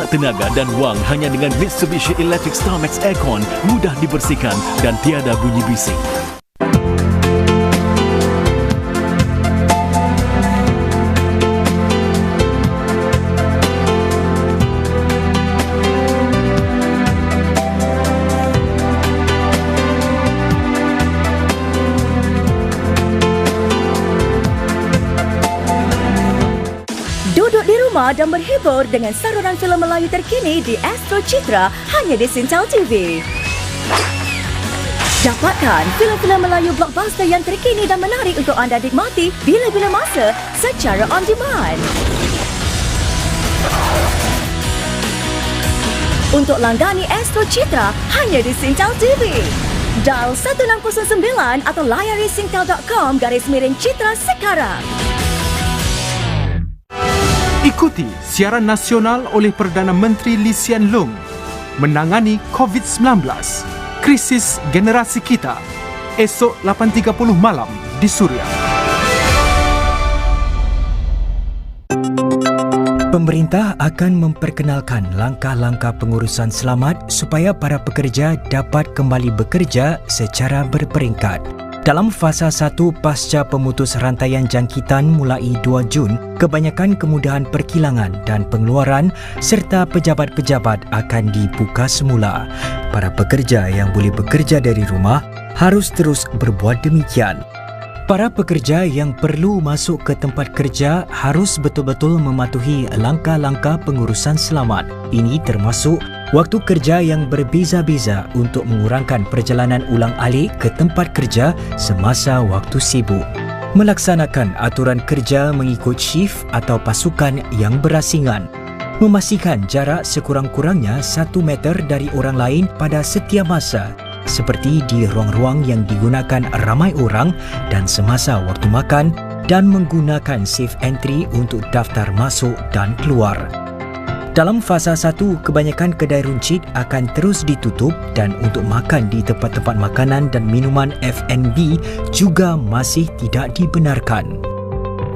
tenaga dan wang hanya dengan Mitsubishi Electric Starmax Aircon, mudah dibersihkan dan tiada bunyi bising. Duduk di rumah dan berhibur dengan saluran filem Melayu terkini di Astro Citra hanya di Sintel TV. Dapatkan filem-filem Melayu blockbuster yang terkini dan menarik untuk anda nikmati bila-bila masa secara on demand. Untuk langgani Astro Citra hanya di Sintel TV. Dial 1609 atau layari sintel.com/Citra sekarang. Ikuti siaran nasional oleh Perdana Menteri Lee Hsien Loong menangani COVID-19, krisis generasi kita, esok 8.30 malam di Suria. Pemerintah akan memperkenalkan langkah-langkah pengurusan selamat supaya para pekerja dapat kembali bekerja secara berperingkat. Dalam fasa 1 pasca pemutus rantaian jangkitan mulai 2 Jun, kebanyakan kemudahan perkilangan dan pengeluaran serta pejabat-pejabat akan dibuka semula. Para pekerja yang boleh bekerja dari rumah harus terus berbuat demikian. Para pekerja yang perlu masuk ke tempat kerja harus betul-betul mematuhi langkah-langkah pengurusan selamat. Ini termasuk waktu kerja yang berbeza-beza untuk mengurangkan perjalanan ulang-alik ke tempat kerja semasa waktu sibuk. Melaksanakan aturan kerja mengikut shift atau pasukan yang berasingan. Memastikan jarak sekurang-kurangnya 1 meter dari orang lain pada setiap masa, seperti di ruang-ruang yang digunakan ramai orang dan semasa waktu makan, dan menggunakan safe entry untuk daftar masuk dan keluar. Dalam fasa 1, kebanyakan kedai runcit akan terus ditutup dan untuk makan di tempat-tempat makanan dan minuman F&B juga masih tidak dibenarkan.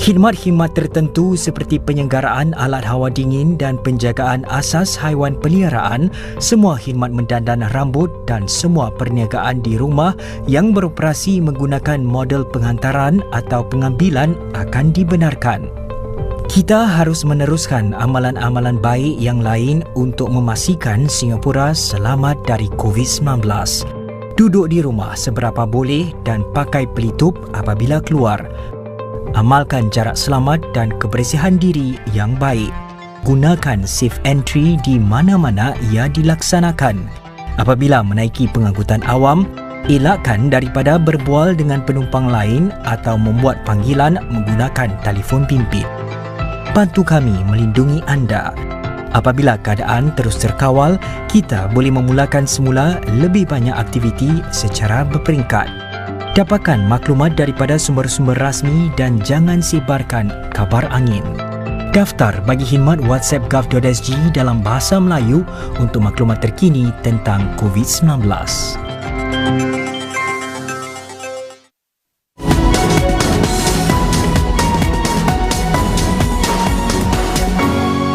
Khidmat-khidmat tertentu seperti penyelenggaraan alat hawa dingin dan penjagaan asas haiwan peliharaan, semua khidmat mendandan rambut dan semua perniagaan di rumah yang beroperasi menggunakan model penghantaran atau pengambilan akan dibenarkan. Kita harus meneruskan amalan-amalan baik yang lain untuk memastikan Singapura selamat dari COVID-19. Duduk di rumah seberapa boleh dan pakai pelitup apabila keluar. Amalkan jarak selamat dan kebersihan diri yang baik. Gunakan safe entry di mana-mana ia dilaksanakan. Apabila menaiki pengangkutan awam, elakkan daripada berbual dengan penumpang lain atau membuat panggilan menggunakan telefon bimbit. Bantu kami melindungi anda. Apabila keadaan terus terkawal, kita boleh memulakan semula lebih banyak aktiviti secara berperingkat. Dapatkan maklumat daripada sumber-sumber rasmi dan jangan sebarkan kabar angin. Daftar bagi khidmat WhatsApp gov.sg dalam bahasa Melayu untuk maklumat terkini tentang COVID-19.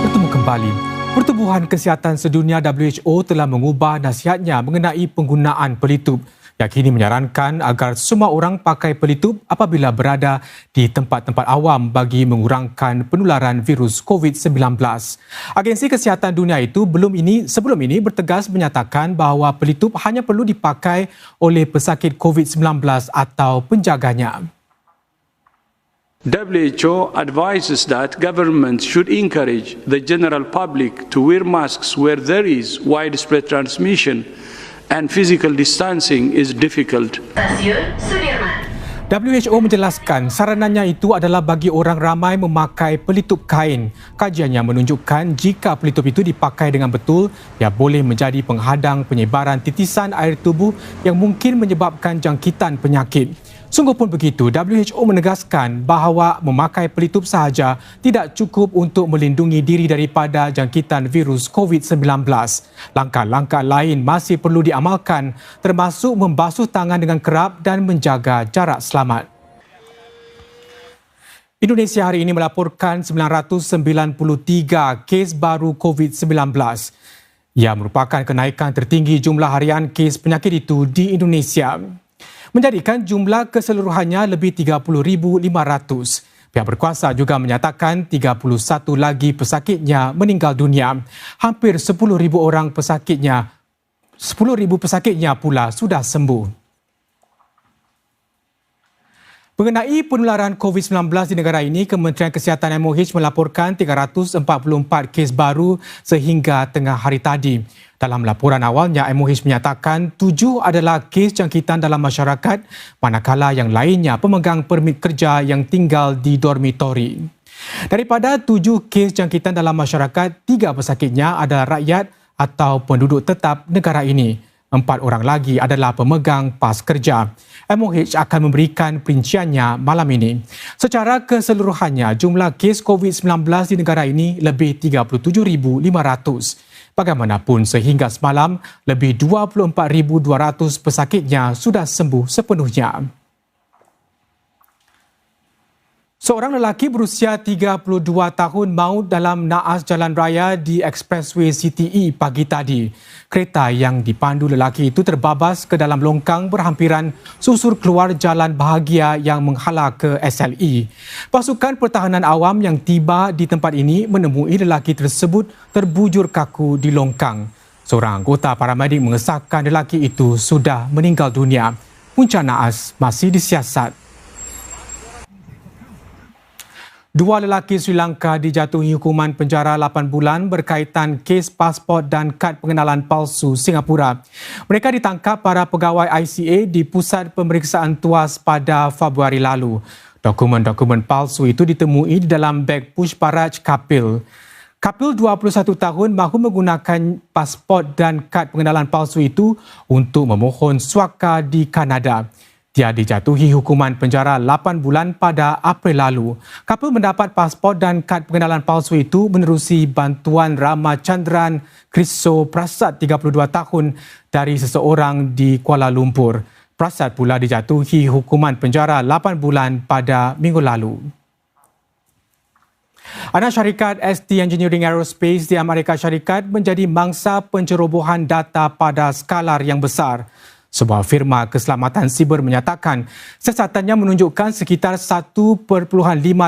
Bertemu kembali. Pertubuhan Kesihatan Sedunia WHO telah mengubah nasihatnya mengenai penggunaan pelitup. Yang kini menyarankan agar semua orang pakai pelitup apabila berada di tempat-tempat awam bagi mengurangkan penularan virus COVID-19. Agensi Kesihatan Dunia itu sebelum ini bertegas menyatakan bahawa pelitup hanya perlu dipakai oleh pesakit COVID-19 atau penjaganya. WHO advises that governments should encourage the general public to wear masks where there is widespread transmission and physical distancing is difficult. WHO menjelaskan saranannya itu adalah bagi orang ramai memakai pelitup kain. Kajiannya menunjukkan jika pelitup itu dipakai dengan betul, ia boleh menjadi penghadang penyebaran titisan air tubuh yang mungkin menyebabkan jangkitan penyakit. Sungguh pun begitu, WHO menegaskan bahawa memakai pelitup sahaja tidak cukup untuk melindungi diri daripada jangkitan virus COVID-19. Langkah-langkah lain masih perlu diamalkan, termasuk membasuh tangan dengan kerap dan menjaga jarak selamat. Indonesia hari ini melaporkan 993 kes baru COVID-19. Ia merupakan kenaikan tertinggi jumlah harian kes penyakit itu di Indonesia, menjadikan jumlah keseluruhannya lebih 30,500. Pihak berkuasa juga menyatakan 31 lagi pesakitnya meninggal dunia. Hampir 10,000 orang pesakitnya pula sudah sembuh. Mengenai penularan COVID-19 di negara ini, Kementerian Kesihatan MOH melaporkan 344 kes baru sehingga tengah hari tadi. Dalam laporan awalnya, MOH menyatakan 7 adalah kes jangkitan dalam masyarakat, manakala yang lainnya pemegang permit kerja yang tinggal di dormitori. Daripada 7 kes jangkitan dalam masyarakat, 3 pesakitnya adalah rakyat atau penduduk tetap negara ini. 4 orang lagi adalah pemegang pas kerja. MOH akan memberikan perinciannya malam ini. Secara keseluruhannya, jumlah kes COVID-19 di negara ini lebih 37,500. Bagaimanapun, sehingga semalam, lebih 24,200 pesakitnya sudah sembuh sepenuhnya. Seorang lelaki berusia 32 tahun maut dalam naas jalan raya di Expressway CTE pagi tadi. Kereta yang dipandu lelaki itu terbabas ke dalam longkang berhampiran susur keluar jalan bahagia yang menghala ke SLE. Pasukan pertahanan awam yang tiba di tempat ini menemui lelaki tersebut terbujur kaku di longkang. Seorang anggota paramedik mengesahkan lelaki itu sudah meninggal dunia. Punca naas masih disiasat. 2 lelaki Sri Lanka dijatuhi hukuman penjara 8 bulan berkaitan kes pasport dan kad pengenalan palsu Singapura. Mereka ditangkap para pegawai ICA di Pusat Pemeriksaan Tuas pada Februari lalu. Dokumen-dokumen palsu itu ditemui di dalam beg Pushparaj Kapil. Kapil 21 tahun mahu menggunakan pasport dan kad pengenalan palsu itu untuk memohon suaka di Kanada. Dia dijatuhi hukuman penjara 8 bulan pada April lalu. Kapil mendapat pasport dan kad pengenalan palsu itu menerusi bantuan Ramachandran Kriso Prasad 32 tahun dari seseorang di Kuala Lumpur. Prasad pula dijatuhi hukuman penjara 8 bulan pada minggu lalu. Anak syarikat ST Engineering Aerospace di Amerika Syarikat menjadi mangsa pencerobohan data pada skala yang besar. Sebuah firma keselamatan siber menyatakan siasatannya menunjukkan sekitar 1.5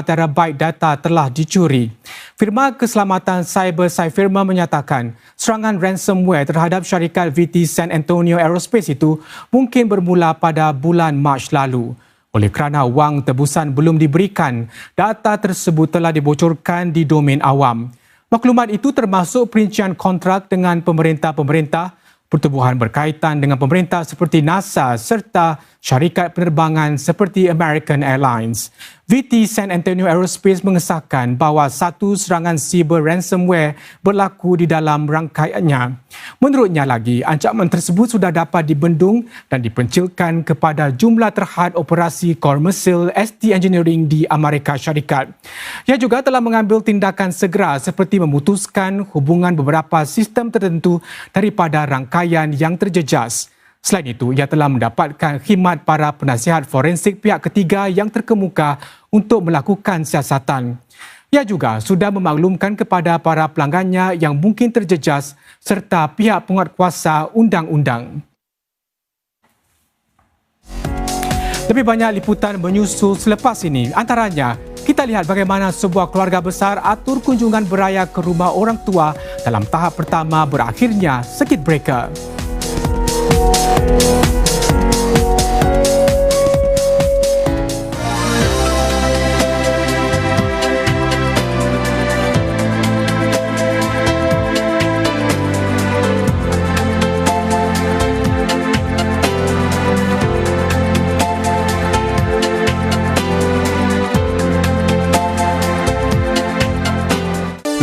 terabyte data telah dicuri. Firma keselamatan cyber Cyfirma menyatakan serangan ransomware terhadap syarikat VT San Antonio Aerospace itu mungkin bermula pada bulan Mac lalu. Oleh kerana wang tebusan belum diberikan, data tersebut telah dibocorkan di domain awam. Maklumat itu termasuk perincian kontrak dengan pemerintah-pemerintah, pertubuhan berkaitan dengan pemerintah seperti NASA serta syarikat penerbangan seperti American Airlines. VT San Antonio Aerospace mengesahkan bahawa satu serangan siber ransomware berlaku di dalam rangkaiannya. Menurutnya lagi, ancaman tersebut sudah dapat dibendung dan dipencilkan kepada jumlah terhad operasi komersil ST Engineering di Amerika Syarikat. Ia juga telah mengambil tindakan segera seperti memutuskan hubungan beberapa sistem tertentu daripada rangkaian yang terjejas. Selain itu, ia telah mendapatkan khidmat para penasihat forensik pihak ketiga yang terkemuka untuk melakukan siasatan. Ia juga sudah memaklumkan kepada para pelanggannya yang mungkin terjejas serta pihak penguatkuasa undang-undang. Lebih banyak liputan menyusul selepas ini. Antaranya, kita lihat bagaimana sebuah keluarga besar atur kunjungan beraya ke rumah orang tua dalam tahap pertama berakhirnya circuit breaker.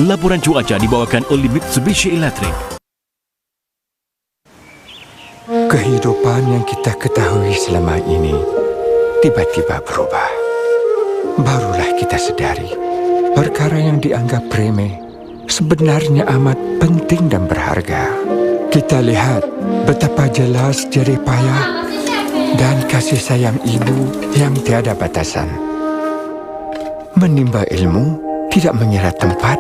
Laporan cuaca dibawakan oleh Mitsubishi Electric. Kehidupan yang kita ketahui selama ini tiba-tiba berubah. Barulah kita sadari perkara yang dianggap remeh sebenarnya amat penting dan berharga. Kita lihat betapa jelas jerih payah dan kasih sayang ibu yang tiada batasan. Menimba ilmu tidak mengira tempat